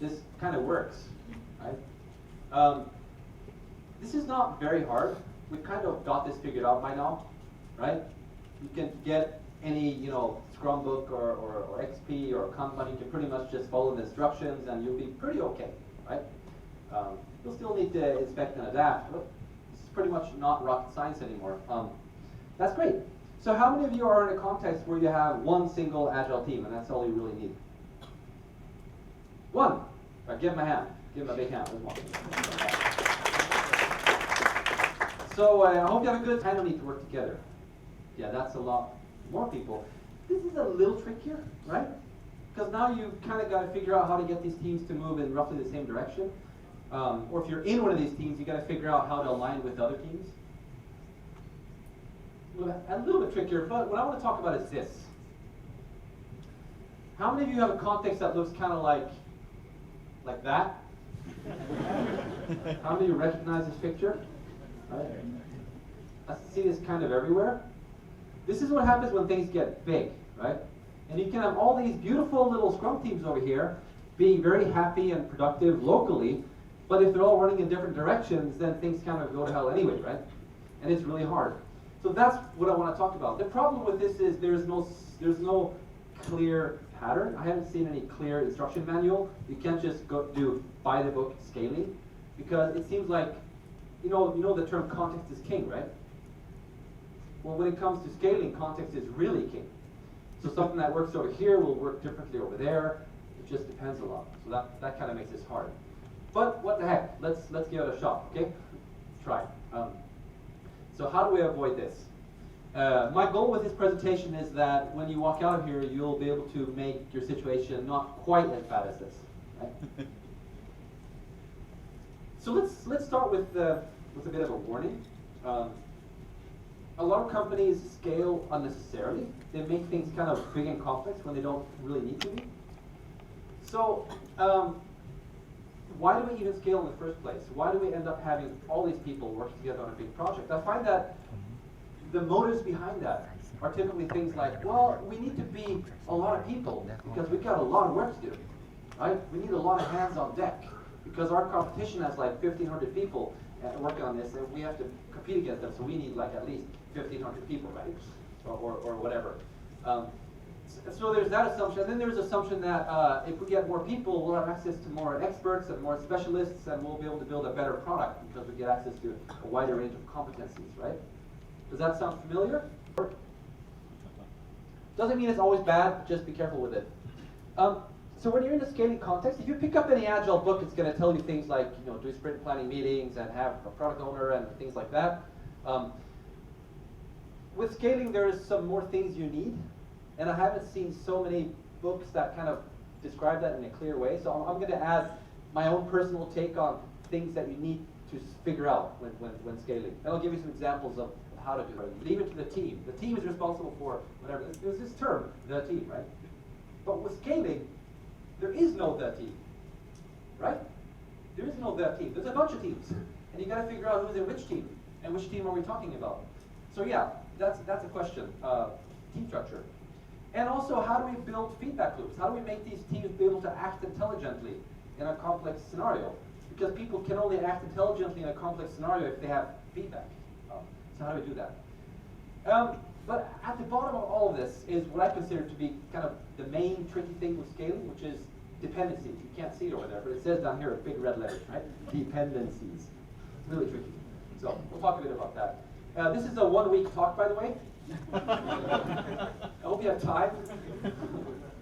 this kind of works, right? This is not very hard. We've kind of got this figured out by now, right? You can get any, Scrum book or XP or Kanban. You can pretty much just follow the instructions and you'll be pretty okay, right? You'll still need to inspect and adapt, but it's pretty much not rocket science anymore. That's great. So how many of you are in a context where you have one single Agile team and that's all you really need? One. All right, give him a hand. Give him a big hand. There's one. So I hope you have a good time. You need to work together. Yeah, that's a lot more people. This is a little trickier, right? Because now you've kind of got to figure out how to get these teams to move in roughly the same direction. Or if you're in one of these teams, you've got to figure out how to align with other teams. A little bit trickier, but what I want to talk about is this. How many of you have a context that looks kind of like that? How many of you recognize this picture? Right? I see this kind of everywhere. This is what happens when things get big, right? And you can have all these beautiful little Scrum teams over here being very happy and productive locally, but if they're all running in different directions, then things kind of go to hell anyway, right? And it's really hard. So that's what I want to talk about. The problem with this is there's no clear pattern. I haven't seen any clear instruction manual. You can't just go do by the book scaling, because it seems like, you know the term context is king, right? Well, when it comes to scaling, context is really king. So something that works over here will work differently over there. It just depends a lot. So that kind of makes this hard. But what the heck? Let's give it a shot, okay? Let's try. So how do we avoid this? My goal with this presentation is that when you walk out of here, you'll be able to make your situation not quite as bad as this, right? So let's start with a bit of a warning. A lot of companies scale unnecessarily. They make things kind of big and complex when they don't really need to be. So why do we even scale in the first place? Why do we end up having all these people working together on a big project? I find that the motives behind that are typically things like, well, we need to be a lot of people because we've got a lot of work to do, right? We need a lot of hands on deck because our competition has like 1,500 people working on this, and we have to compete against them, so we need like at least 1,500 people, right? Or whatever. So there's that assumption. And then there's the assumption that if we get more people, we'll have access to more experts and more specialists, and we'll be able to build a better product because we get access to a wider range of competencies, right? Does that sound familiar? Doesn't mean it's always bad, just be careful with it. So when you're in a scaling context, if you pick up any Agile book, it's going to tell you things like, do sprint planning meetings and have a product owner and things like that. With scaling, there's some more things you need. And I haven't seen so many books that kind of describe that in a clear way. So I'm going to add my own personal take on things that you need to figure out when scaling. And I'll give you some examples of how to do it. Leave it to the team. The team is responsible for whatever. There's this term, the team, right? But with scaling, there is no the team, right? There is no the team. There's a bunch of teams. And you got to figure out who's in which team and which team are we talking about. So yeah, that's a question. Team structure. And also, how do we build feedback loops? How do we make these teams be able to act intelligently in a complex scenario? Because people can only act intelligently in a complex scenario if they have feedback. So how do we do that? But at the bottom of all of this is what I consider to be kind of the main tricky thing with scaling, which is dependency. You can't see it over there, but it says down here in big red letters, right? Dependencies. It's really tricky. So we'll talk a bit about that. This is a 1-week talk, by the way. I hope you have time.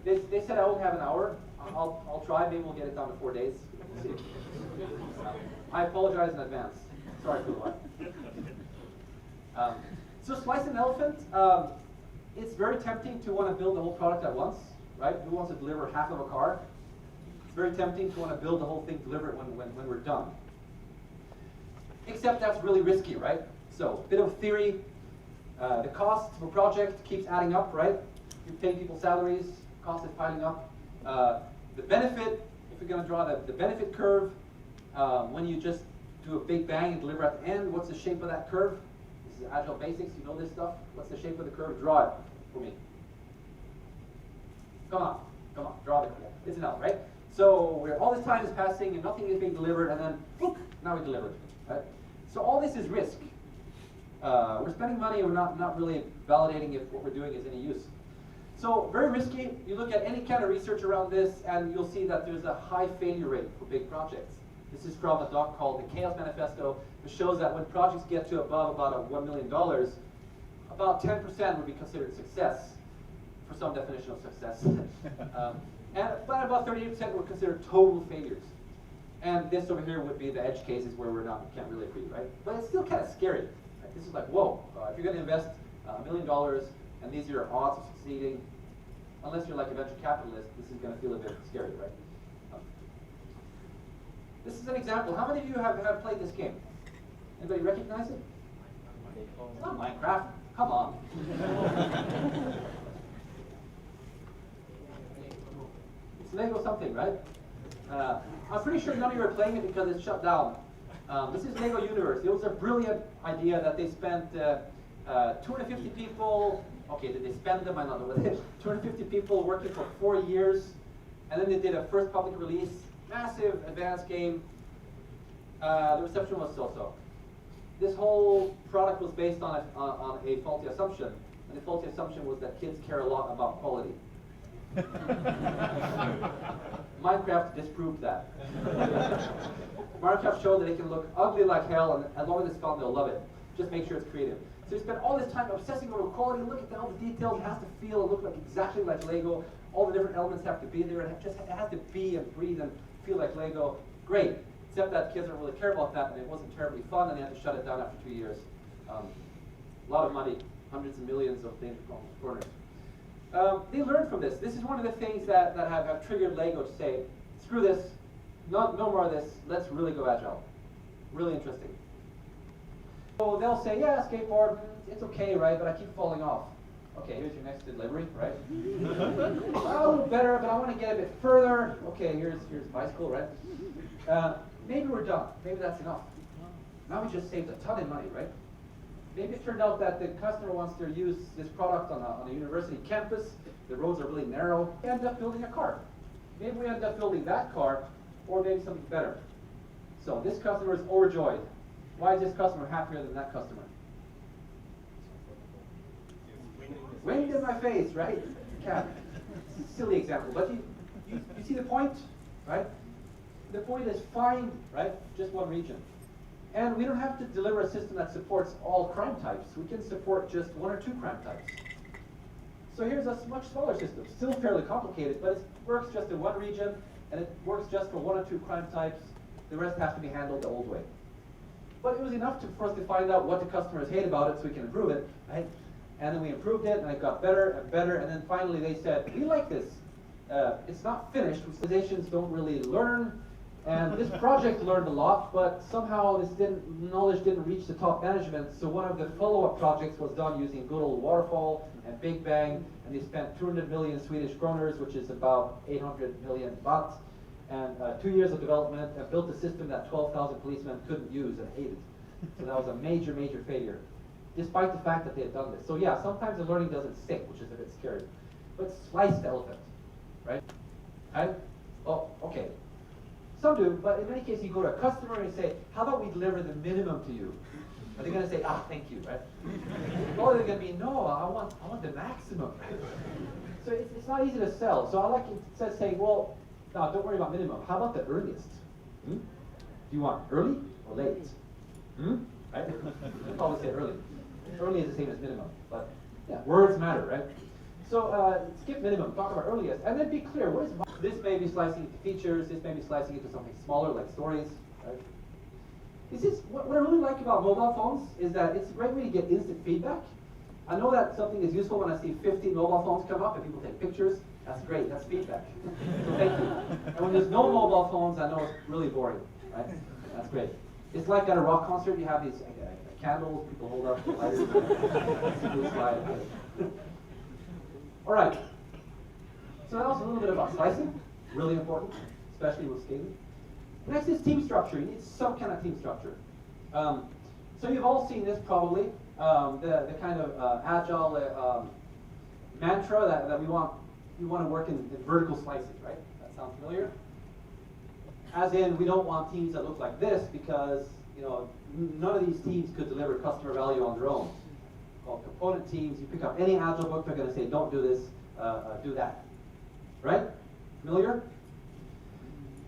They said I only have an hour. I'll try. Maybe we'll get it down to 4 days. We'll see. I apologize in advance. Sorry for the line. So slice an elephant. It's very tempting to want to build the whole product at once, right? Who wants to deliver half of a car? It's very tempting to want to build the whole thing, deliver it when we're done. Except that's really risky, right? So a bit of theory. The cost of a project keeps adding up, right? You pay people salaries, cost is piling up. The benefit, if you're going to draw the benefit curve, when you just do a big bang and deliver at the end, what's the shape of that curve? This is Agile basics, you know this stuff. What's the shape of the curve? Draw it for me. Come on, draw the curve. It's an L, right? So all this time is passing and nothing is being delivered, and then, whoop, now we delivered, right? So all this is risk. We're spending money, we're not really validating if what we're doing is any use. So very risky. You look at any kind of research around this, and you'll see that there's a high failure rate for big projects. This is from a doc called the Chaos Manifesto, which shows that when projects get to above about $1 million, about 10% would be considered success, for some definition of success. But about 38% were considered total failures. And this over here would be the edge cases where we can't really agree, right? But it's still kind of scary. Right? This is like, whoa, if you're going to invest $1 million and these are your odds of succeeding, unless you're like a venture capitalist, this is going to feel a bit scary, right? This is an example. How many of you have played this game? Anybody recognize it? It's not Minecraft. Come on. It's Lego something, right? I'm pretty sure none of you are playing it because it's shut down. This is Lego Universe. It was a brilliant idea that they spent 250 people. Okay, did they spend them? I don't know. 250 people working for 4 years, and then they did a first public release, massive advanced game. The reception was so-so. This whole product was based on a faulty assumption, and the faulty assumption was that kids care a lot about quality. Minecraft disproved that. Minecraft showed that it can look ugly like hell, and as long as it's fun, they'll love it. Just make sure it's creative. So you spend all this time obsessing over quality. Look at all the details. It has to feel and look like exactly like Lego. All the different elements have to be there. It has to be and breathe and feel like Lego. Great. Except that kids don't really care about that, and it wasn't terribly fun, and they had to shut it down after 2 years. A lot of money, hundreds of millions of danger corners. They learned from this. This is one of the things that have triggered Lego to say, screw this, no more of this, let's really go Agile. Really interesting. So they'll say, yeah, skateboard, it's okay, right, but I keep falling off. Okay, here's your next delivery, right? A little better, but I want to get a bit further. Okay, here's bicycle, right? Maybe we're done. Maybe that's enough. Now we just saved a ton of money, right? Maybe it turned out that the customer wants to use this product on a university campus. The roads are really narrow. We end up building a car. Maybe we end up building that car, or maybe something better. So this customer is overjoyed. Why is this customer happier than that customer? Wind in my face, right? Yeah, it's a silly example, but you see the point, right? The point is find, right, just one region. And we don't have to deliver a system that supports all crime types. We can support just 1 or 2 crime types. So here's a much smaller system, still fairly complicated, but it works just in one region, and it works just for 1 or 2 crime types. The rest have to be handled the old way. But it was enough for us to find out what the customers hate about it so we can improve it, right? And then we improved it, and it got better and better, and then finally they said, we like this. It's not finished. Organizations don't really learn. And this project learned a lot, but somehow this knowledge didn't reach the top management. So one of the follow-up projects was done using good old Waterfall and Big Bang, and they spent 200 million Swedish kroners, which is about 800 million baht, and 2 years of development, and built a system that 12,000 policemen couldn't use and hated. So that was a major, major failure, despite the fact that they had done this. So yeah, sometimes the learning doesn't stick, which is a bit scary. But slice the elephant, right? Right? Oh, okay. Some do, but in many cases you go to a customer and you say, how about we deliver the minimum to you? Are they going to say, ah, thank you, right? Or they're going to be, no, I want the maximum. So it's not easy to sell. So I like it says saying, well, no, don't worry about minimum. How about the earliest? Do you want early or late? Right? I'll probably say early. Early is the same as minimum, but yeah, words matter, right? So skip minimum, talk about earliest, and then be clear. What is this? May be slicing into features. This may be slicing into something smaller, like stories. Right? This is what I really like about mobile phones is that it's a great way to get instant feedback. I know that something is useful when I see 15 mobile phones come up and people take pictures. That's great. That's feedback. So thank you. And when there's no mobile phones, I know it's really boring. Right? That's great. It's like at a rock concert. You have these candles. People hold up the lighters. Slide. All right. So that was a little bit about slicing, really important, especially with scaling. Next is team structure. You need some kind of team structure. So you've all seen this probably, the kind of agile mantra that we want to work in vertical slices, right? That sounds familiar? As in, we don't want teams that look like this because, you know, none of these teams could deliver customer value on their own. Called component teams. You pick up any Agile book, they're going to say, don't do this, do that. Right? Familiar?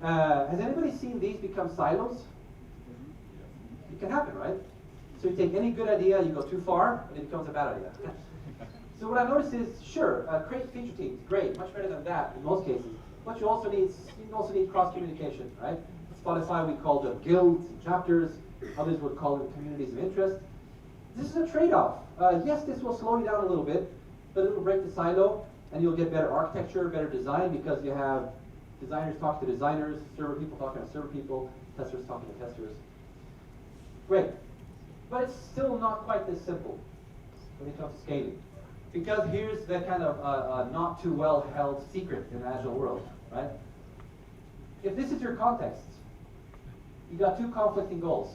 Has anybody seen these become silos? It can happen, right? So you take any good idea, you go too far, and it becomes a bad idea. So what I noticed is, sure, create feature teams, great, much better than that in most cases. But you also need cross-communication, right? Spotify, we call them guilds and chapters. Others would call them communities of interest. This is a trade-off. Yes, this will slow you down a little bit, but it will break the silo, and you'll get better architecture, better design, because you have designers talking to designers, server people talking to server people, testers talking to testers. Great. But it's still not quite this simple when it comes to scaling. Because here's the kind of not too well held secret in the Agile world, right? If this is your context, you got two conflicting goals.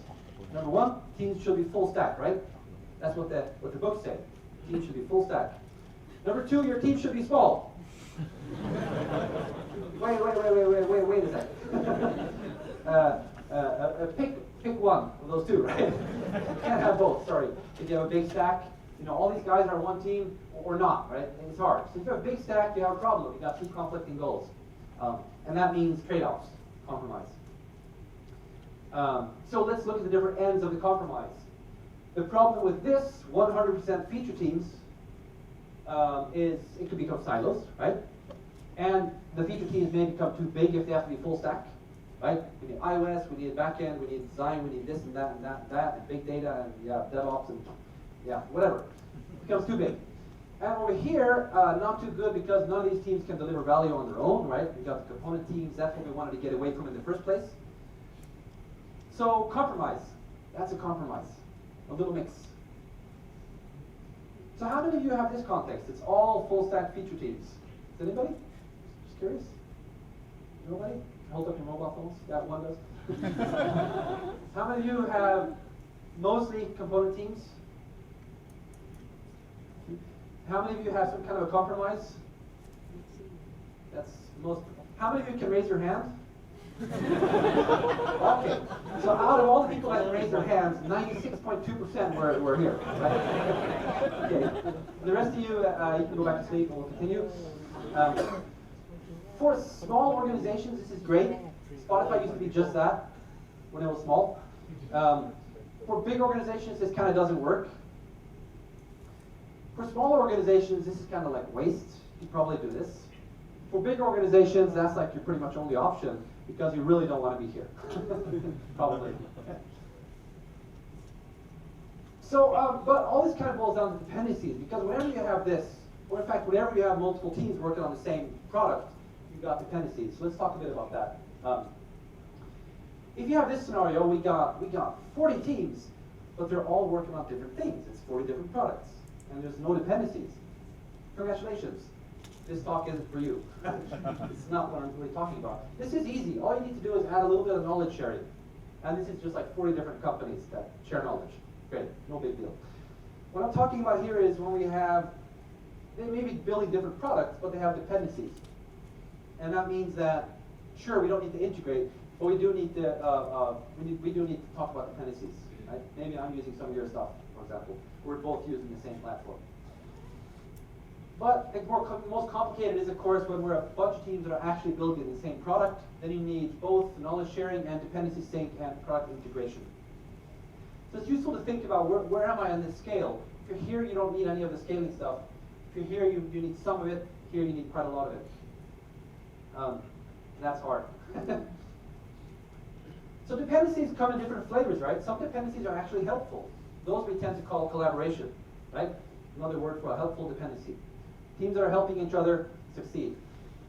Number one, teams should be full stack, right? That's what the books say. Teams should be full stack. Number two, your team should be small. Wait a second. Pick one of those two, right? You can't have both, sorry. If you have a big stack, you know, all these guys are one team or not, right? And it's hard. So if you have a big stack, you have a problem. You got two conflicting goals. And that means trade-offs, compromise. So let's look at the different ends of the compromise. The problem with this 100% feature teams is it could become silos, right? And the feature teams may become too big if they have to be full stack, right? We need iOS, we need backend, we need design, we need this and that and that, and big data, and yeah, DevOps, and yeah, whatever. It becomes too big. And over here, not too good because none of these teams can deliver value on their own, right? We've got the component teams, that's what we wanted to get away from in the first place. So compromise, that's a compromise, a little mix. So how many of you have this context? It's all full stack feature teams. Is anybody? Just curious? Nobody? Hold up your mobile phones? Yeah, one does. How many of you have mostly component teams? How many of you have some kind of a compromise? That's most. How many of you can raise your hand? Okay. So out of all the people that can raise their hands, 96.2% were here. Right? Okay. The rest of you, you can go back to sleep and we'll continue. For small organizations, this is great. Spotify used to be just that when it was small. For big organizations, this kind of doesn't work. For smaller organizations, this is kind of like waste. You probably do this. For big organizations, that's like your pretty much only option because you really don't want to be here. Probably. So, but all this kind of boils down to dependencies because whenever you have this, or in fact, whenever you have multiple teams working on the same product, you've got dependencies. So let's talk a bit about that. If you have this scenario, we got 40 teams, but they're all working on different things. It's 40 different products, and there's no dependencies. Congratulations. This talk isn't for you. It's not what I'm really talking about. This is easy. All you need to do is add a little bit of knowledge sharing. And this is just like 40 different companies that share knowledge. Great, no big deal. What I'm talking about here is when we have, they may be building different products, but they have dependencies. And that means that, sure, we don't need to integrate, but we do need to, we do need to talk about dependencies. Right? Maybe I'm using some of your stuff, for example. We're both using the same platform. But the most complicated is, of course, when we're a bunch of teams that are actually building the same product, then you need both knowledge sharing and dependency sync and product integration. So it's useful to think about where am I on this scale? If you're here, you don't need any of the scaling stuff. If you're here, you need some of it. Here, you need quite a lot of it. That's hard. So dependencies come in different flavors, right? Some dependencies are actually helpful. Those we tend to call collaboration, right? Another word for a helpful dependency. Teams that are helping each other succeed.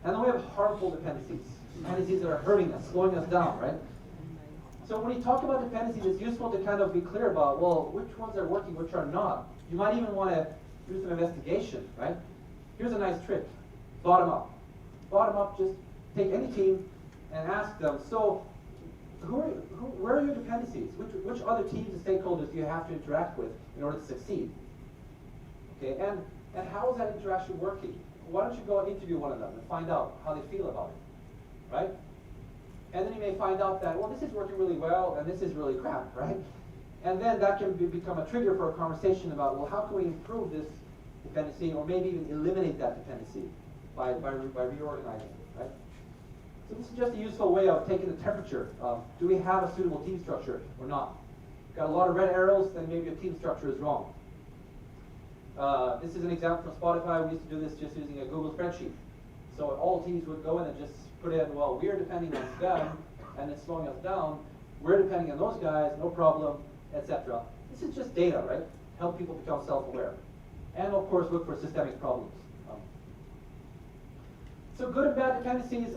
And then we have harmful dependencies. Dependencies that are hurting us, slowing us down, right? So when you talk about dependencies, it's useful to kind of be clear about, well, which ones are working, which are not. You might even want to do some investigation, right? Here's a nice trick. Bottom up. Bottom up, just take any team and ask them, so where are your dependencies? Which other teams and stakeholders do you have to interact with in order to succeed? Okay, and how is that interaction working? Why don't you go and interview one of them and find out how they feel about it, right? And then you may find out that, well, this is working really well, and this is really crap, right? And then that can become a trigger for a conversation about, well, how can we improve this dependency, or maybe even eliminate that dependency by reorganizing it, right? So this is just a useful way of taking the temperature of, do we have a suitable team structure or not? Got a lot of red arrows, then maybe your team structure is wrong. This is an example from Spotify. We used to do this just using a Google spreadsheet. So all teams would go in and just put in, well, we're depending on them, and it's slowing us down. We're depending on those guys, no problem, etc. This is just data, right? Help people become self-aware. And of course, look for systemic problems. So good and bad dependencies.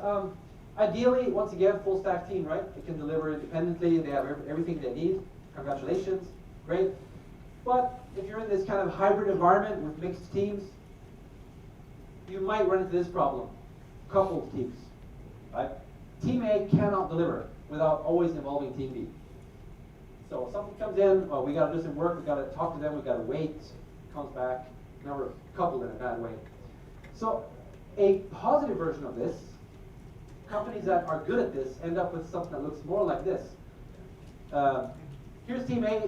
Ideally, once again, full stack team, right? They can deliver independently. They have everything they need. Congratulations, great. But if you're in this kind of hybrid environment with mixed teams, you might run into this problem. Coupled teams, right? Team A cannot deliver without always involving Team B. So if something comes in, oh, we got to do some work, we got to talk to them, we got to wait, comes back, now we're coupled in a bad way. So a positive version of this, companies that are good at this end up with something that looks more like this. Here's Team A,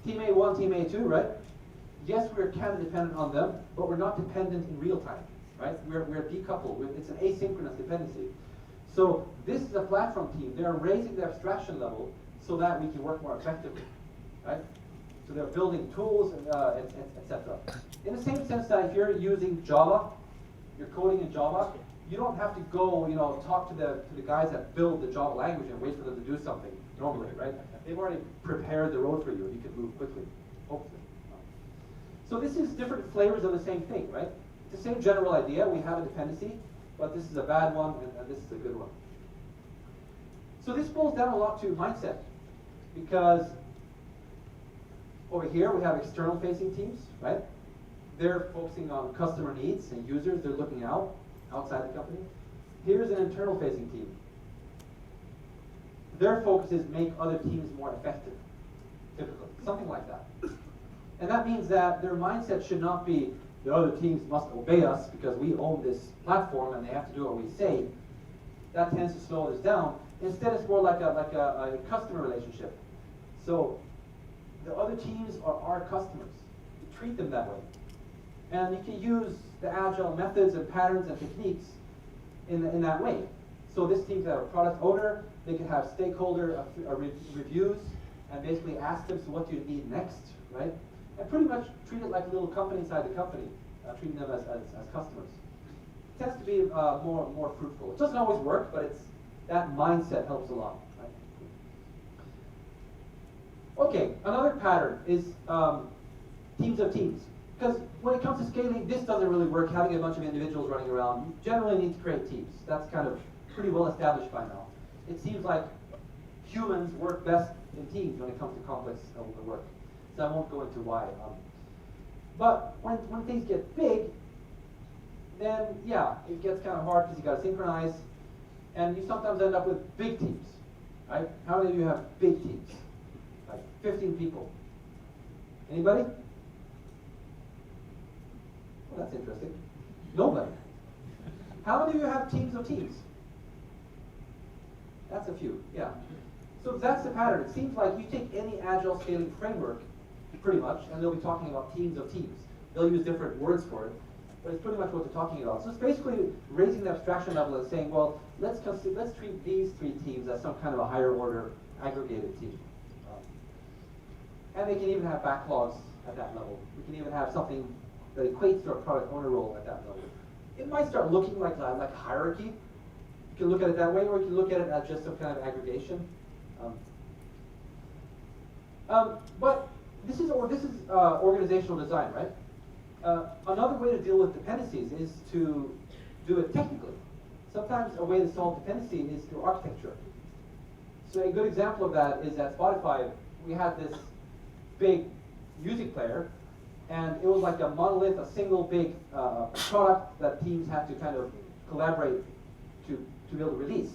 Team A1, Team A2, right? Yes, we're kind of dependent on them, but we're not dependent in real time, right? We're decoupled. It's an asynchronous dependency. So this is a platform team. They're raising the abstraction level so that we can work more effectively, right? So they're building tools, etc. In the same sense that if you're using Java, you're coding in Java, you don't have to go, talk to the guys that build the Java language and wait for them to do something normally, right? They've already prepared the road for you, and you can move quickly, hopefully. So this is different flavors of the same thing, right? It's the same general idea. We have a dependency, but this is a bad one, and this is a good one. So this boils down a lot to mindset, because over here we have external-facing teams, right? They're focusing on customer needs and users. They're looking outside the company. Here's an internal-facing team. Their focus is make other teams more effective, typically, something like that. And that means that their mindset should not be the other teams must obey us because we own this platform and they have to do what we say. That tends to slow us down. Instead, it's more like a customer relationship. So the other teams are our customers. You treat them that way. And you can use the Agile methods and patterns and techniques in that way. So this team can have a product owner. They can have stakeholder reviews and basically ask them, so what do you need next, right? And pretty much treat it like a little company inside the company, treating them as customers. It tends to be more fruitful. It doesn't always work, but that mindset helps a lot, right? Okay, another pattern is teams of teams. Because when it comes to scaling, this doesn't really work, having a bunch of individuals running around. You generally need to create teams. That's kind of pretty well established by now. It seems like humans work best in teams when it comes to complex work. So I won't go into why. But when things get big, then yeah, it gets kind of hard because you got to synchronize. And you sometimes end up with big teams, right? How many of you have big teams? Like 15 people. Anybody? Well, that's interesting. Nobody. How many of you have teams of teams? That's a few, yeah. So that's the pattern. It seems like you take any Agile scaling framework, pretty much, and they'll be talking about teams of teams. They'll use different words for it, but it's pretty much what they're talking about. So it's basically raising the abstraction level and saying, well, let's treat these three teams as some kind of a higher order aggregated team. And they can even have backlogs at that level. We can even have something that equates to a product owner role at that level. It might start looking like hierarchy. You can look at it that way, or you can look at it as just some kind of aggregation. But this is organizational design, right? Another way to deal with dependencies is to do it technically. Sometimes a way to solve dependency is through architecture. So a good example of that is at Spotify, we had this big music player, and it was like a monolith, a single big product that teams had to kind of collaborate to be able to release.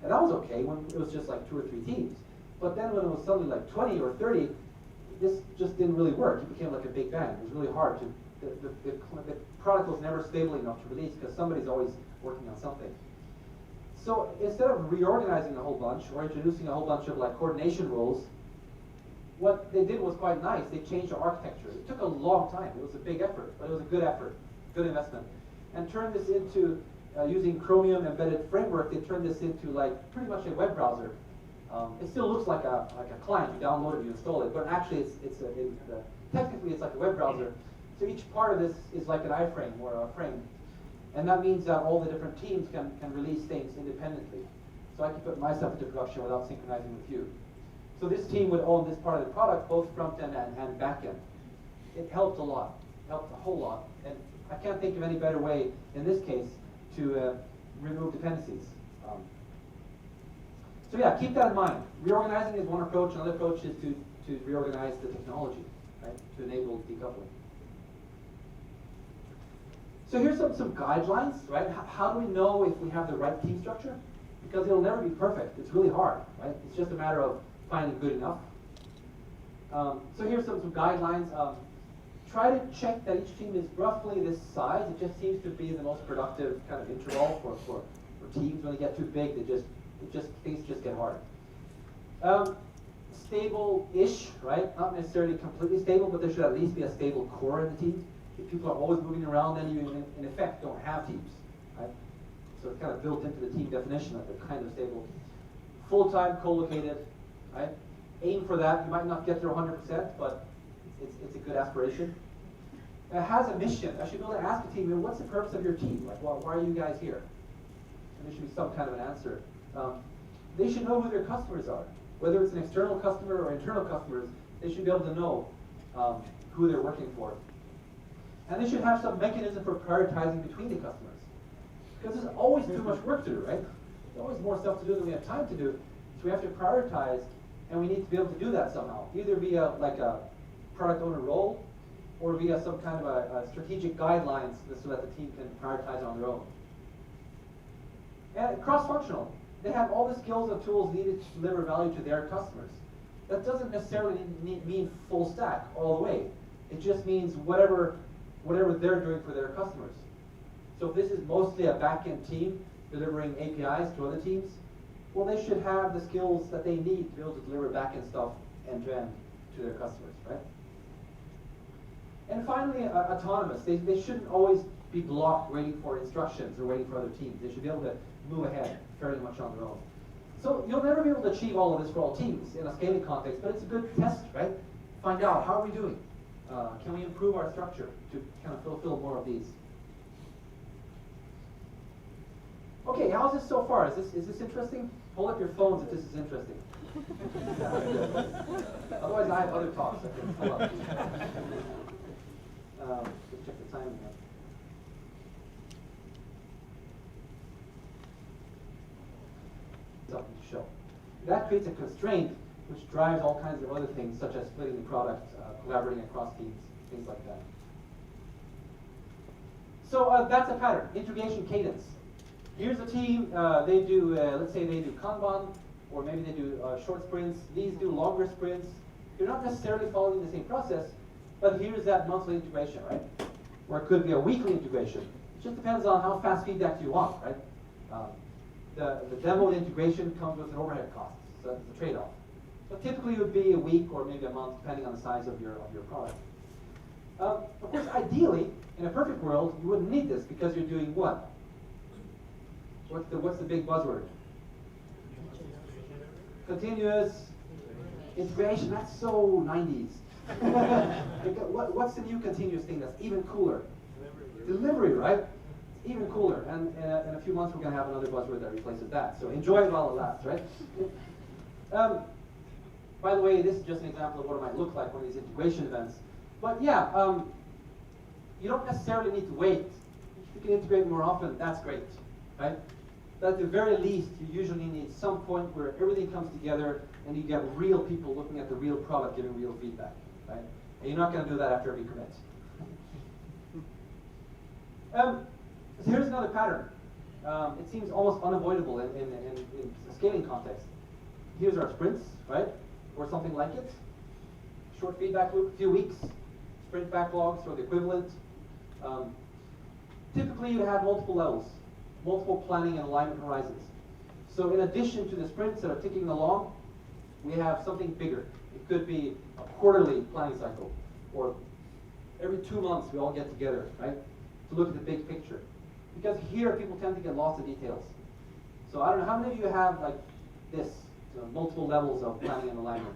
And that was okay when it was just like 2 or 3 teams. But then when it was suddenly like 20 or 30, this just didn't really work. It became like a big bang. It was really hard to, the product was never stable enough to release because somebody's always working on something. So instead of reorganizing a whole bunch or introducing a whole bunch of like coordination rules, what they did was quite nice. They changed the architecture. It took a long time. It was a big effort, but it was a good effort, good investment. And turned this into, using Chromium embedded framework, they turned this into like pretty much a web browser. It still looks like a client. You download it, you install it, but actually technically it's like a web browser. So each part of this is like an iframe or a frame. And that means that all the different teams can release things independently. So I can put my stuff into production without synchronizing with you. So this team would own this part of the product, both front end and back end. It helped a lot, helped a whole lot. And I can't think of any better way, in this case, to remove dependencies. So yeah, keep that in mind. Reorganizing is one approach. Another approach is to reorganize the technology, right, to enable decoupling. So here's some guidelines, right? How do we know if we have the right team structure? Because it'll never be perfect. It's really hard, right? It's just a matter of finding good enough. So here's some guidelines. Try to check that each team is roughly this size. It just seems to be the most productive kind of interval for teams. When they get too big, things just get hard. Stable-ish, right? Not necessarily completely stable, but there should at least be a stable core in the team. If people are always moving around, then you, in effect, don't have teams, right? So it's kind of built into the team definition that they're kind of stable. Full-time, co-located, right? Aim for that. You might not get there 100%, but it's a good aspiration. It has a mission. I should be able to ask the team, what's the purpose of your team? Like, well, why are you guys here? And there should be some kind of an answer. They should know who their customers are. Whether it's an external customer or internal customers, they should be able to know who they're working for. And they should have some mechanism for prioritizing between the customers. Because there's always too much work to do, right? There's always more stuff to do than we have time to do. So we have to prioritize, and we need to be able to do that somehow. Either via like a product owner role, or via some kind of a strategic guidelines so that the team can prioritize on their own. And cross-functional. They have all the skills and tools needed to deliver value to their customers. That doesn't necessarily mean full stack all the way. It just means whatever they're doing for their customers. So if this is mostly a back-end team delivering APIs to other teams, well, they should have the skills that they need to be able to deliver back-end stuff end-to-end to their customers, right? And finally, autonomous. They shouldn't always be blocked waiting for instructions or waiting for other teams. They should be able to move ahead fairly much on their own. So you'll never be able to achieve all of this for all teams in a scaling context, but it's a good test, right? Find out, how are we doing? Can we improve our structure to kind of fulfill more of these? Okay, how's this so far? Is this interesting? Hold up your phones if this is interesting. Otherwise, I have other talks I can pull up. Let's check the timing here. Something to show. That creates a constraint which drives all kinds of other things, such as splitting the product, collaborating across teams, things like that. So that's a pattern, integration cadence. Here's a team, they do, let's say they do Kanban, or maybe they do short sprints. These do longer sprints. You're not necessarily following the same process, but here's that monthly integration, right? Or it could be a weekly integration. It just depends on how fast feedback you want, right? The demo integration comes with an overhead cost, so that's a trade-off. But typically it would be a week or maybe a month, depending on the size of your product. Of course, ideally, in a perfect world, you wouldn't need this because you're doing what? What's the big buzzword? Continuous integration. That's so 90s. What's the new continuous thing that's even cooler? Delivery, right? Even cooler. And in a few months, we're going to have another buzzword that replaces that. So enjoy it while it lasts, right? By the way, this is just an example of what it might look like one of these integration events. But yeah, you don't necessarily need to wait. If you can integrate more often, that's great, right? But at the very least, you usually need some point where everything comes together and you get real people looking at the real product giving real feedback, right? And you're not going to do that after every commit. So here's another pattern. It seems almost unavoidable in a scaling context. Here's our sprints, right? Or something like it. Short feedback loop, a few weeks. Sprint backlogs or the equivalent. Typically, you have multiple levels, multiple planning and alignment horizons. So in addition to the sprints that are ticking along, we have something bigger. It could be a quarterly planning cycle, or every 2 months we all get together, right, to look at the big picture. Because here people tend to get lost in details. So I don't know, how many of you have like this, multiple levels of planning and alignment?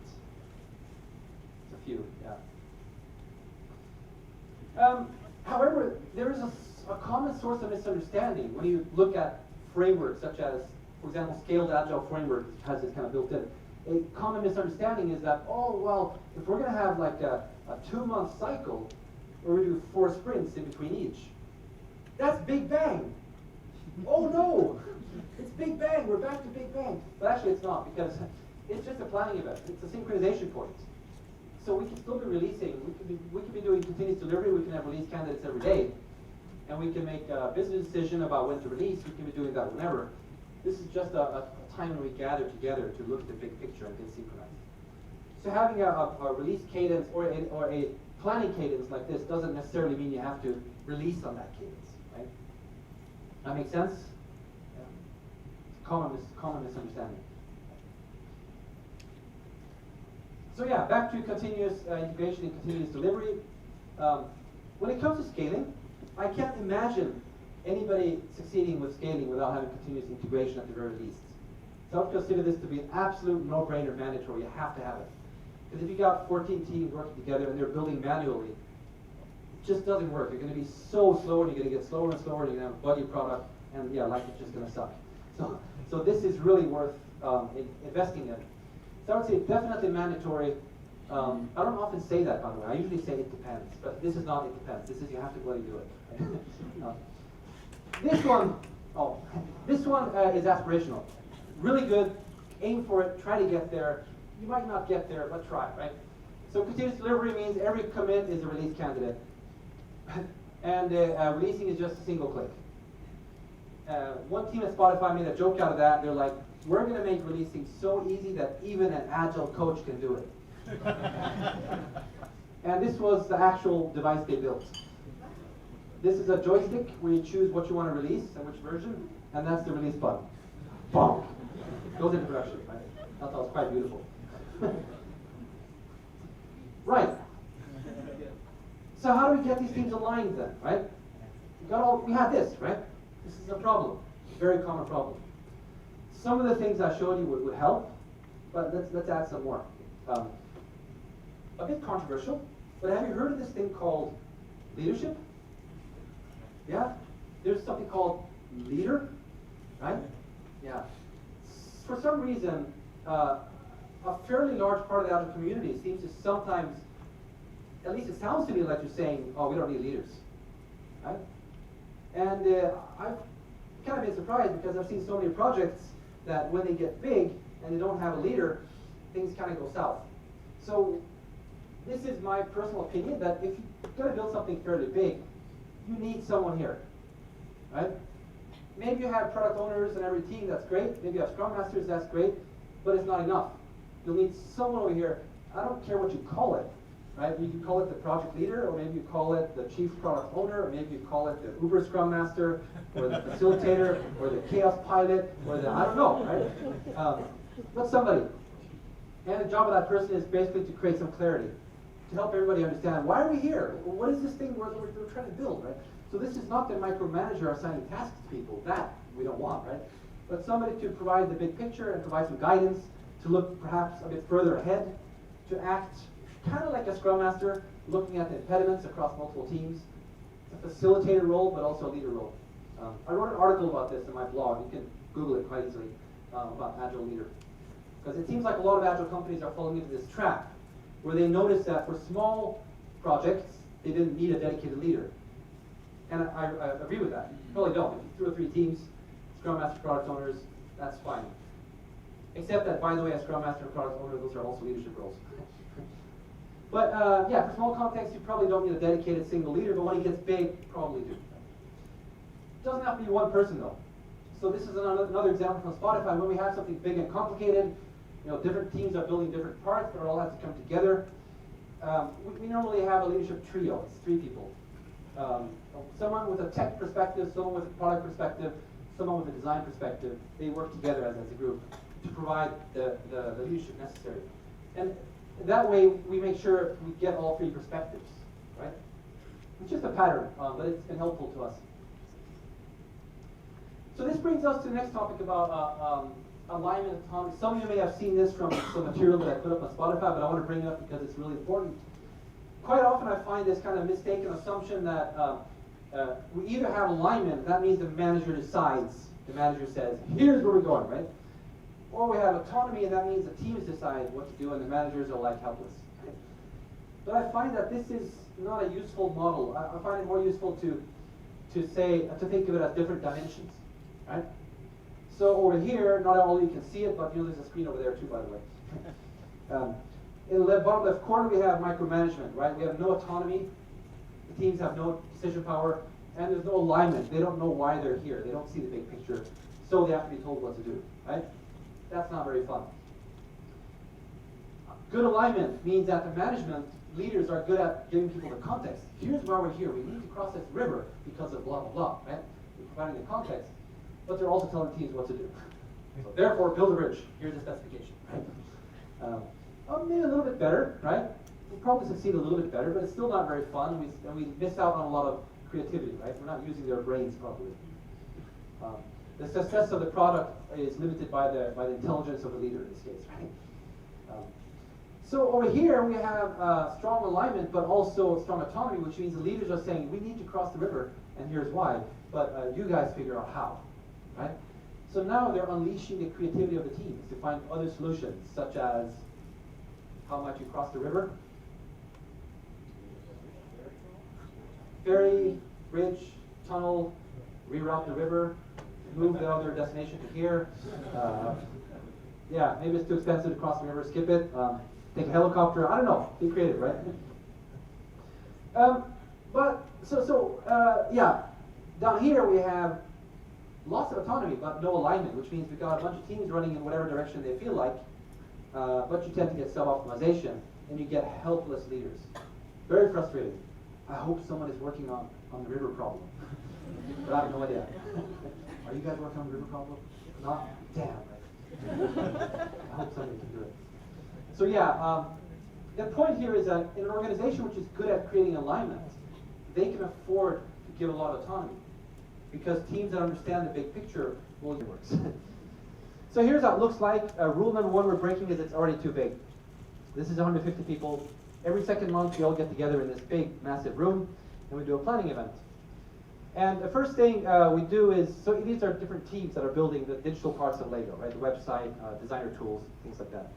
It's a few, yeah. However, there is a common source of misunderstanding when you look at frameworks such as, for example, Scaled Agile Framework has this kind of built in. A common misunderstanding is that, oh, well, if we're going to have like a 2-month cycle, where we do 4 sprints in between each, that's Big Bang. Oh no, it's Big Bang, we're back to Big Bang. But actually it's not, because it's just a planning event. It's a synchronization point. So we can still be releasing, we can be doing continuous delivery, we can have release candidates every day, and we can make a business decision about when to release, we can be doing that whenever. This is just a time when we gather together to look at the big picture and get synchronized. So having a release cadence or a planning cadence like this doesn't necessarily mean you have to release on that cadence, right? That makes sense? Yeah. Common misunderstanding. So yeah, back to continuous integration and continuous delivery. When it comes to scaling, I can't imagine anybody succeeding with scaling without having continuous integration at the very least. So I would consider this to be an absolute no-brainer, mandatory. You have to have it. Because if you got 14 teams working together and they're building manually, it just doesn't work. You're going to be so slow, and you're going to get slower and slower, and you're going to have a buggy product, and yeah, life is just going to suck. So this is really worth investing in. So I would say definitely mandatory. I don't often say that, by the way. I usually say it depends, but this is not it depends. This is you have to bloody do it. This one is aspirational. Really good. Aim for it. Try to get there. You might not get there, but try, right? So continuous delivery means every commit is a release candidate. And releasing is just a single click. One team at Spotify made a joke out of that. They're like, we're going to make releasing so easy that even an Agile coach can do it. And this was the actual device they built. This is a joystick where you choose what you want to release and which version, and that's the release button. Boom! Goes into production, right? I thought it was quite beautiful. Right. So how do we get these teams aligned then, right? We had this, right? This is a problem, a very common problem. Some of the things I showed you would help, but let's add some more. A bit controversial, but have you heard of this thing called leadership? Yeah? There's something called leader, right? Yeah. For some reason, a fairly large part of the Agile community seems to sometimes, at least it sounds to me like you're saying, oh, we don't need leaders, right? And I've kind of been surprised because I've seen so many projects that when they get big and they don't have a leader, things kind of go south. So this is my personal opinion that if you're going to build something fairly big, you need someone here, right? Maybe you have product owners in every team, that's great. Maybe you have Scrum Masters, that's great, but it's not enough. You'll need someone over here. I don't care what you call it, right? You can call it the project leader, or maybe you call it the chief product owner, or maybe you call it the Uber Scrum Master, or the facilitator, or the chaos pilot, or the, I don't know, right? But somebody. And the job of that person is basically to create some clarity, to help everybody understand, why are we here? What is this thing we're trying to build, right? So this is not the micromanager assigning tasks to people. That we don't want, right? But somebody to provide the big picture and provide some guidance, to look perhaps a bit further ahead, to act kind of like a Scrum Master, looking at the impediments across multiple teams. It's a facilitator role, but also a leader role. I wrote an article about this in my blog. You can Google it quite easily, about Agile Leader. Because it seems like a lot of Agile companies are falling into this trap, where they notice that for small projects, they didn't need a dedicated leader. And I agree with that. You probably don't. If you 2 or 3 teams, Scrum Master, product owners, that's fine. Except that, by the way, as Scrum Master and product owner, those are also leadership roles. But yeah, for small contexts, you probably don't need a dedicated single leader, but when it gets big, probably do. It doesn't have to be one person, though. So this is another example from Spotify. When we have something big and complicated, different teams are building different parts, but it all has to come together. We normally have a leadership trio. It's 3 people. Someone with a tech perspective, someone with a product perspective, someone with a design perspective, they work together as a group to provide the leadership necessary. And that way, we make sure we get all three perspectives, right? It's just a pattern, but it's been helpful to us. So this brings us to the next topic about alignment autonomy. Some of you may have seen this from some material that I put up on Spotify, but I want to bring it up because it's really important. Quite often I find this kind of mistaken assumption that we either have alignment, that means the manager decides, the manager says, here's where we're going, right? Or we have autonomy, and that means the teams decide what to do, and the managers are like helpless. Right? But I find that this is not a useful model. I find it more useful to think of it as different dimensions, right? So over here, not only you can see it, but there's a screen over there too, by the way. In the bottom left corner, we have micromanagement, right? We have no autonomy. The teams have no decision power, and there's no alignment. They don't know why they're here. They don't see the big picture, so they have to be told what to do, right? That's not very fun. Good alignment means that the management leaders are good at giving people the context. Here's why we're here. We need to cross this river because of blah, blah, blah, right? We're providing the context, but they're also telling teams what to do. So therefore, build a bridge. Here's the specification, right? Maybe a little bit better, right? We'll probably succeed a little bit better, but it's still not very fun, and we miss out on a lot of creativity, right? We're not using their brains properly. The success of the product is limited by the intelligence of the leader in this case, right? So over here we have strong alignment, but also strong autonomy, which means the leaders are saying we need to cross the river, and here's why. But you guys figure out how, right? So now they're unleashing the creativity of the teams to find other solutions, such as how might you cross the river? Ferry, bridge, tunnel, reroute the river, move the other destination to here. Yeah, maybe it's too expensive to cross the river, skip it. Take a helicopter, I don't know, be creative, right? Yeah, down here we have lots of autonomy, but no alignment, which means we've got a bunch of teams running in whatever direction they feel like, but you tend to get self-optimization, and you get helpless leaders. Very frustrating. I hope someone is working on the river problem, but I have no idea. Are you guys working on the river problem? Not? Damn. I hope somebody can do it. So yeah, the point here is that in an organization which is good at creating alignment, they can afford to give a lot of autonomy, because teams that understand the big picture will work. So here's how it looks like. Rule number one we're breaking is it's already too big. This is 150 people. Every second month we all get together in this big, massive room, and we do a planning event. And the first thing we do is, so these are different teams that are building the digital parts of Lego, right? The website, designer tools, things like that.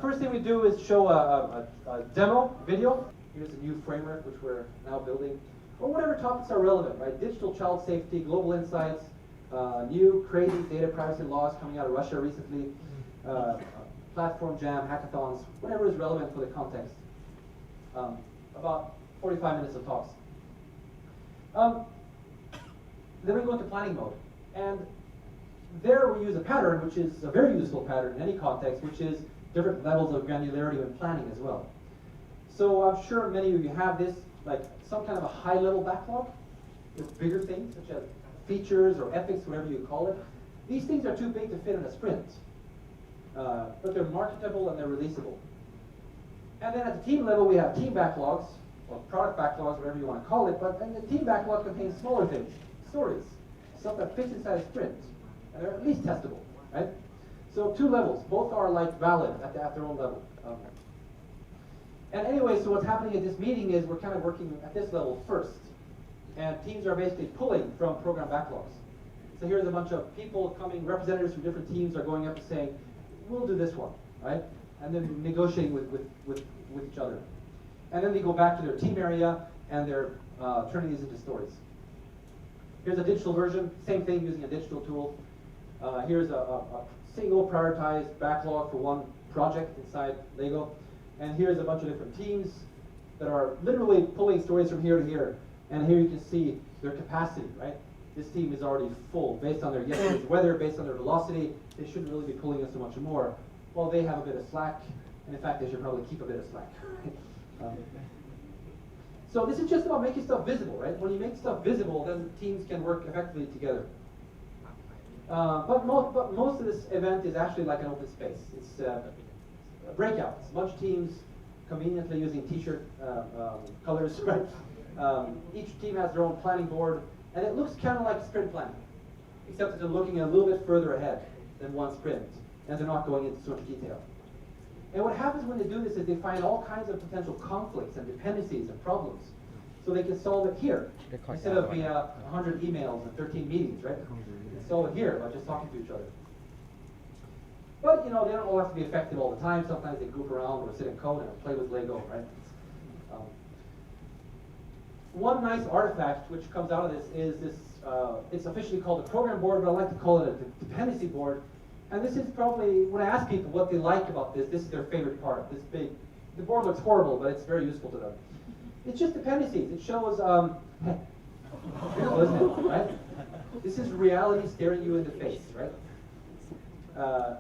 First thing we do is show a demo video. Here's a new framework which we're now building, or whatever topics are relevant, right? Digital child safety, global insights, new crazy data privacy laws coming out of Russia recently, platform jam, hackathons, whatever is relevant for the context. About 45 minutes of talks. Then we go into planning mode, and there we use a pattern, which is a very useful pattern in any context, which is different levels of granularity when planning as well. So I'm sure many of you have this, like some kind of a high-level backlog with bigger things, such as features or epics, whatever you call it. These things are too big to fit in a sprint, but they're marketable and they're releasable. And then at the team level, we have team backlogs, or product backlogs, whatever you want to call it, but then the team backlog contains smaller things, stories, stuff that fits inside a sprint, and they're at least testable, right? So two levels, both are like valid at their own level. And anyway, so what's happening at this meeting is we're kind of working at this level first, and teams are basically pulling from program backlogs. So here's a bunch of people coming, representatives from different teams are going up and saying, we'll do this one, right? And then negotiating with each other. And then they go back to their team area, and they're turning these into stories. Here's a digital version, same thing using a digital tool. Here's a single prioritized backlog for one project inside Lego. And here's a bunch of different teams that are literally pulling stories from here to here. And here you can see their capacity, right? This team is already full based on their yesterday's weather, based on their velocity. They shouldn't really be pulling us so much more. Well, they have a bit of slack, and in fact, they should probably keep a bit of slack. So this is just about making stuff visible, right? When you make stuff visible, then teams can work effectively together. But most of this event is actually like an open space. It's breakouts, a bunch of teams conveniently using t-shirt colors, right? Each team has their own planning board, and it looks kind of like sprint planning, except that they're looking a little bit further ahead than one sprint, and they're not going into so much detail. And what happens when they do this is they find all kinds of potential conflicts and dependencies and problems, so they can solve it here, instead of being 100 emails and 13 meetings, right? They can solve it here by just talking to each other. But, you know, they don't all have to be effective all the time. Sometimes they goof around or sit in code and play with Lego, right? One nice artifact which comes out of this is this, it's officially called a program board, but I like to call it a dependency board. And this is probably, when I ask people what they like about this, this is their favorite part, this big, the board looks horrible, but it's very useful to them. It's just dependencies. It shows, beautiful, isn't it, right? This is reality staring you in the face, right?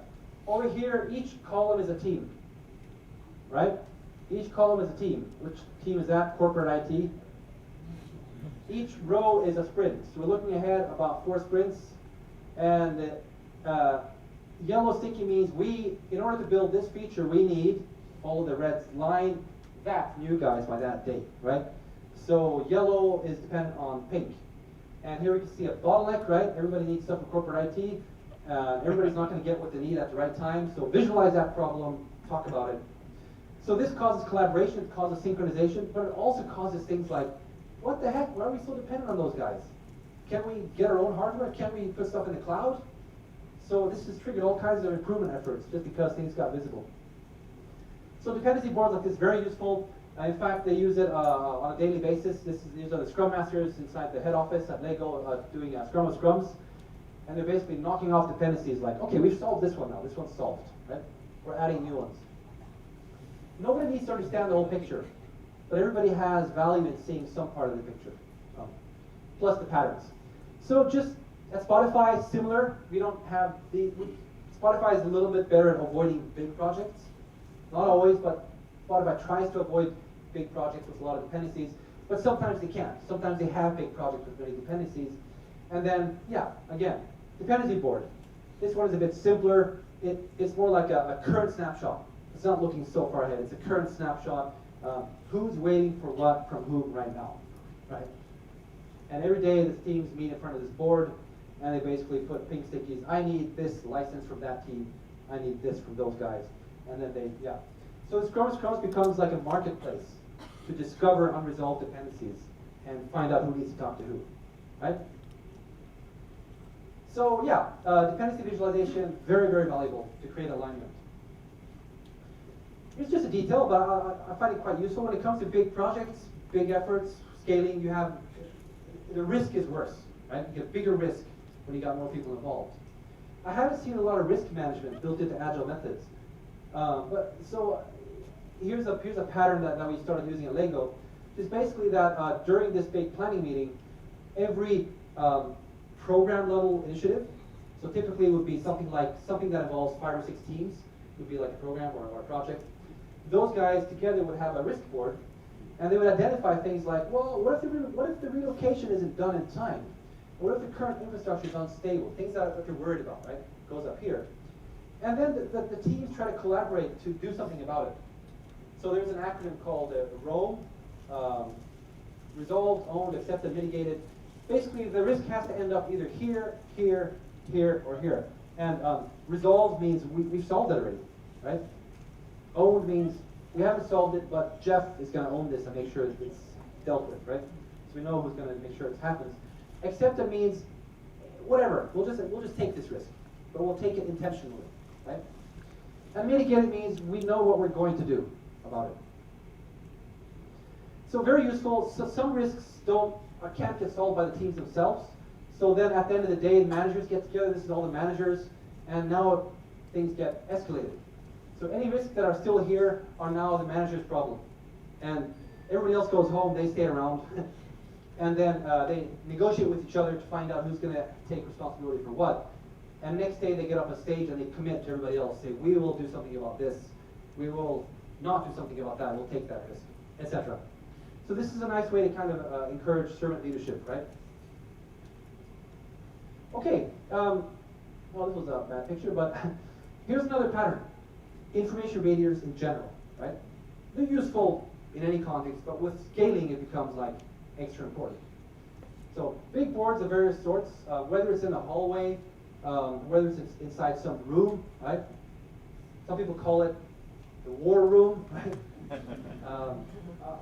Over here, each column is a team, right? Each column is a team. Which team is that? Corporate IT. Each row is a sprint. So we're looking ahead about 4 sprints. And yellow sticky means in order to build this feature, we need, follow the red line, that from you guys by that date, right? So yellow is dependent on pink. And here we can see a bottleneck, right? Everybody needs stuff for corporate IT. Everybody's not going to get what they need at the right time, so visualize that problem, talk about it. So this causes collaboration, it causes synchronization, but it also causes things like, what the heck, why are we so dependent on those guys? Can't we get our own hardware? Can't we put stuff in the cloud? So this has triggered all kinds of improvement efforts just because things got visible. So dependency boards like this, very useful. In fact, they use it on a daily basis. These are the Scrum Masters inside the head office at Lego doing Scrum of Scrums. And they're basically knocking off dependencies like, okay, we've solved this one now, this one's solved, right? We're adding new ones. Nobody needs to understand the whole picture, but everybody has value in seeing some part of the picture, plus the patterns. So just at Spotify, similar, we don't have Spotify is a little bit better at avoiding big projects. Not always, but Spotify tries to avoid big projects with a lot of dependencies, but sometimes they can't. Sometimes they have big projects with many dependencies. And then, yeah, again, dependency board. This one is a bit simpler. It's more like a current snapshot. It's not looking so far ahead. It's a current snapshot. Who's waiting for what from whom right now, right? And every day the teams meet in front of this board, and they basically put pink stickies. I need this license from that team. I need this from those guys. And then yeah. So Scrum becomes like a marketplace to discover unresolved dependencies and find out who needs to talk to who, right? So yeah, dependency visualization, very, very valuable to create alignment. It's just a detail, but I find it quite useful. When it comes to big projects, big efforts, scaling, the risk is worse, right? You get bigger risk when you got more people involved. I haven't seen a lot of risk management built into Agile methods. So here's a pattern that we started using at Lego. It's basically that during this big planning meeting, every program level initiative, so typically it would be something that involves 5 or 6 teams, would be like a program or a project. Those guys together would have a risk board, and they would identify things like, well, what if the relocation isn't done in time? What if the current infrastructure is unstable? Things that you're worried about, right? Goes up here. And then the teams try to collaborate to do something about it. So there's an acronym called ROAM, resolved, owned, accepted, mitigated. Basically, the risk has to end up either here, here, here, or here. And resolved means we've solved it already, right? Owned means we haven't solved it, but Jeff is going to own this and make sure that it's dealt with, right? So we know who's going to make sure it happens. Accepted means whatever. We'll just take this risk, but we'll take it intentionally, right? And mitigated means we know what we're going to do about it. So very useful. So some risks can't get solved by the teams themselves. So then at the end of the day, the managers get together. This is all the managers, and now things get escalated. So any risks that are still here are now the manager's problem. And everybody else goes home, they stay around. And then they negotiate with each other to find out who's going to take responsibility for what. And next day they get up on stage and they commit to everybody else, say, we will do something about this. We will not do something about that. We'll take that risk, etc. So this is a nice way to kind of encourage servant leadership, right? Okay, well, this was a bad picture, but here's another pattern. Information radiators in general, right? They're useful in any context, but with scaling it becomes like extra important. So big boards of various sorts, whether it's in the hallway, whether it's inside some room, right? Some people call it the war room, right?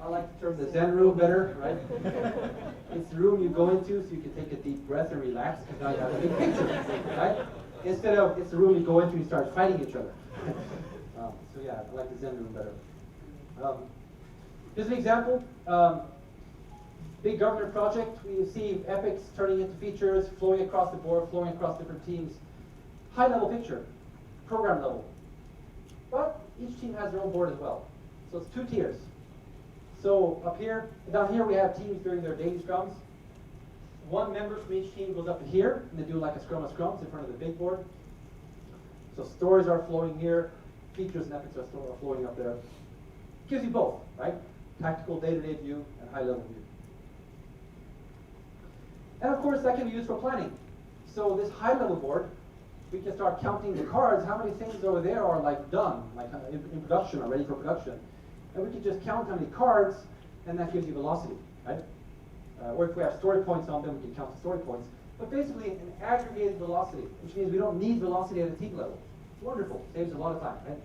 I like the term the Zen room better, right? It's the room you go into so you can take a deep breath and relax because now you have a big picture, right? Instead of it's the room you go into and you start fighting each other. So yeah, I like the Zen room better. Here's an example. Big government project. We see epics turning into features, flowing across the board, flowing across different teams. High level picture, program level. But each team has their own board as well. So it's 2 tiers. So up here, down here we have teams doing their daily scrums. One member from each team goes up here, and they do like a scrum of scrums in front of the big board. So stories are flowing here, features and epics are flowing up there. Gives you both, right? Tactical day-to-day view and high-level view. And of course, that can be used for planning. So this high-level board, we can start counting the cards, how many things over there are like done, like in production or ready for production. And we can just count how many cards, and that gives you velocity, right? Or if we have story points on them, we can count the story points. But basically, an aggregated velocity, which means we don't need velocity at a team level. It's wonderful, saves a lot of time, right?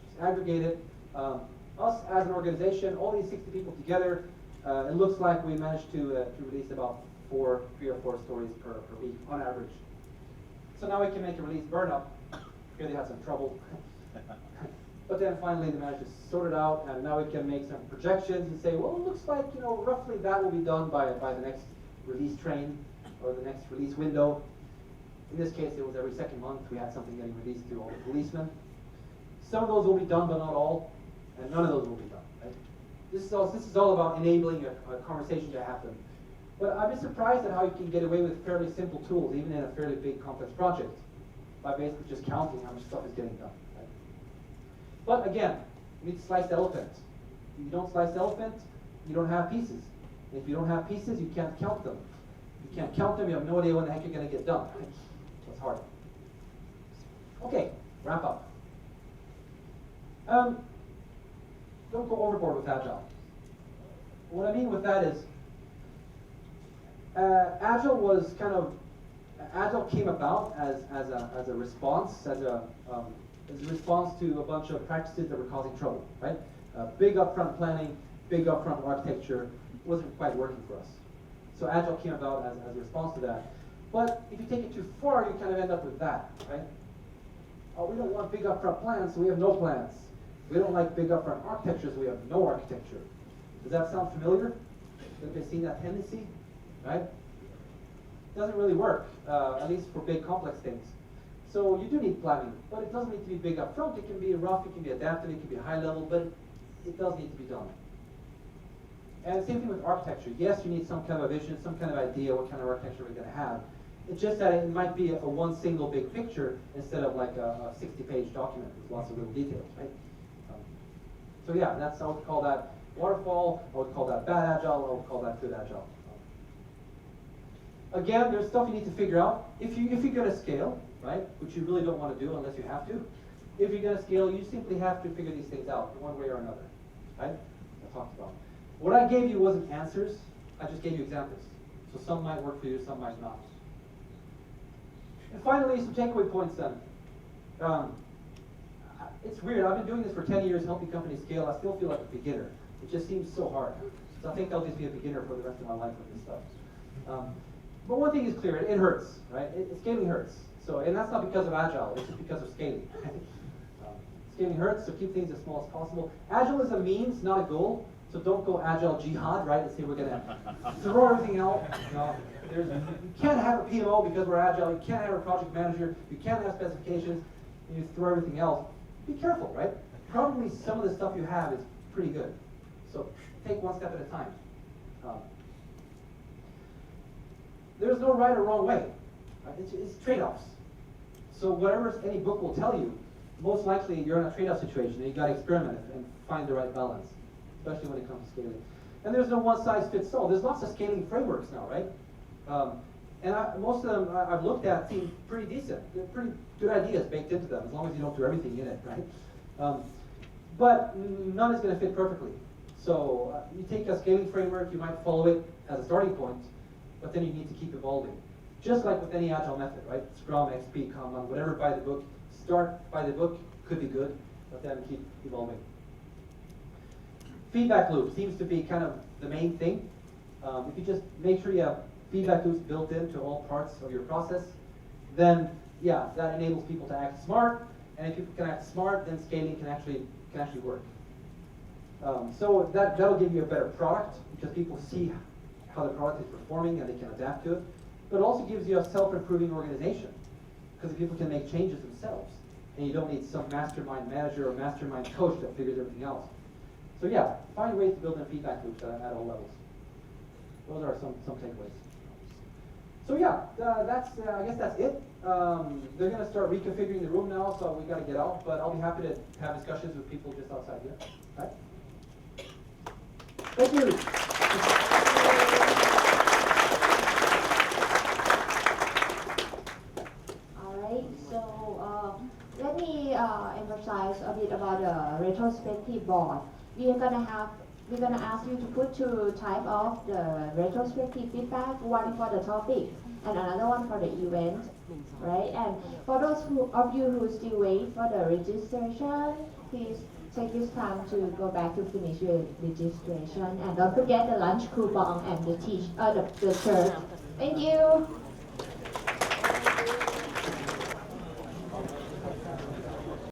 Just aggregate it. Us as an organization, all these 60 people together, it looks like we managed to release about 3 or 4 stories per week on average. So now we can make a release burn up. Here they had some trouble. But then finally they managed to sort it out, and now we can make some projections and say, well, it looks like, you know, roughly that will be done by the next release train or the next release window. In this case, it was every 2nd month we had something getting released to all the policemen. Some of those will be done, but not all, and none of those will be done. Right? This is all about enabling a conversation to happen. But I've been surprised at how you can get away with fairly simple tools, even in a fairly big, complex project, by basically just counting how much stuff is getting done. Right? But again, you need to slice the elephant. If you don't slice the elephant, you don't have pieces. If you don't have pieces, you can't count them. If you can't count them, you have no idea when the heck you're going to get done. Right? So it's hard. Okay, wrap up. Don't go overboard with Agile. What I mean with that is, Agile came about as a response, as a response to a bunch of practices that were causing trouble, right? Big upfront planning, big upfront architecture wasn't quite working for us. So Agile came about as a response to that. But if you take it too far, you kind of end up with that, right? Oh, we don't want big upfront plans, so we have no plans. We don't like big upfront architecture, so we have no architecture. Does that sound familiar? Have you seen that tendency? Right? It doesn't really work, at least for big complex things. So you do need planning, but it doesn't need to be big up front. It can be rough, it can be adaptive, it can be high level, but it does need to be done. And same thing with architecture. Yes, you need some kind of a vision, some kind of idea what kind of architecture we're going to have. It's just that it might be a one single big picture instead of like a 60-page document with lots of little details, right? So yeah, I would call that waterfall, I would call that bad Agile, I would call that good Agile. Again, there's stuff you need to figure out. If you're going to scale, right, which you really don't want to do unless you have to, if you're going to scale, you simply have to figure these things out one way or another, right? I talked about. What I gave you wasn't answers, I just gave you examples. So some might work for you, some might not. And finally, some takeaway points then. It's weird, I've been doing this for 10 years, helping companies scale. I still feel like a beginner. It just seems so hard. So I think I'll just be a beginner for the rest of my life with this stuff. But one thing is clear, it hurts, right? Scaling hurts. So, and that's not because of Agile, it's just because of scaling. Scaling hurts, so keep things as small as possible. Agile is a means, not a goal. So don't go Agile jihad, right? And say we're going to throw everything out. No, you can't have a PMO because we're Agile. You can't have a project manager. You can't have specifications. And you throw everything else. Be careful, right? Probably some of the stuff you have is pretty good. So take one step at a time. There's no right or wrong way. Right? It's trade-offs. So whatever any book will tell you, most likely you're in a trade-off situation and you got to experiment and find the right balance, especially when it comes to scaling. And there's no one-size-fits-all. There's lots of scaling frameworks now, right? And most of them I've looked at seem pretty decent. They're pretty good ideas baked into them, as long as you don't do everything in it, right? But none is going to fit perfectly. So you take a scaling framework, you might follow it as a starting point, but then you need to keep evolving. Just like with any agile method, right? Scrum, XP, Kanban, whatever by the book. Start by the book, could be good, but then keep evolving. Feedback loop seems to be kind of the main thing. If you just make sure you have feedback loops built into all parts of your process, then yeah, that enables people to act smart. And if people can act smart, then scaling can actually work. So that'll give you a better product because people see how the product is performing and they can adapt to it. But it also gives you a self-improving organization because people can make changes themselves, and you don't need some mastermind manager or mastermind coach that figures everything out. So yeah, find ways to build in feedback loops at all levels. Those are some takeaways. So yeah, I guess that's it. They're going to start reconfiguring the room now, so we got to get out. But I'll be happy to have discussions with people just outside here. All right? Thank you. All right. So let me emphasize a bit about the retrospective board. We're gonna ask you to put two types of the retrospective feedback, one for the topic and another one for the event, right? And for those of you who still wait for the registration, please take this time to go back to finish your registration, and don't forget the lunch coupon and the shirt. Thank you.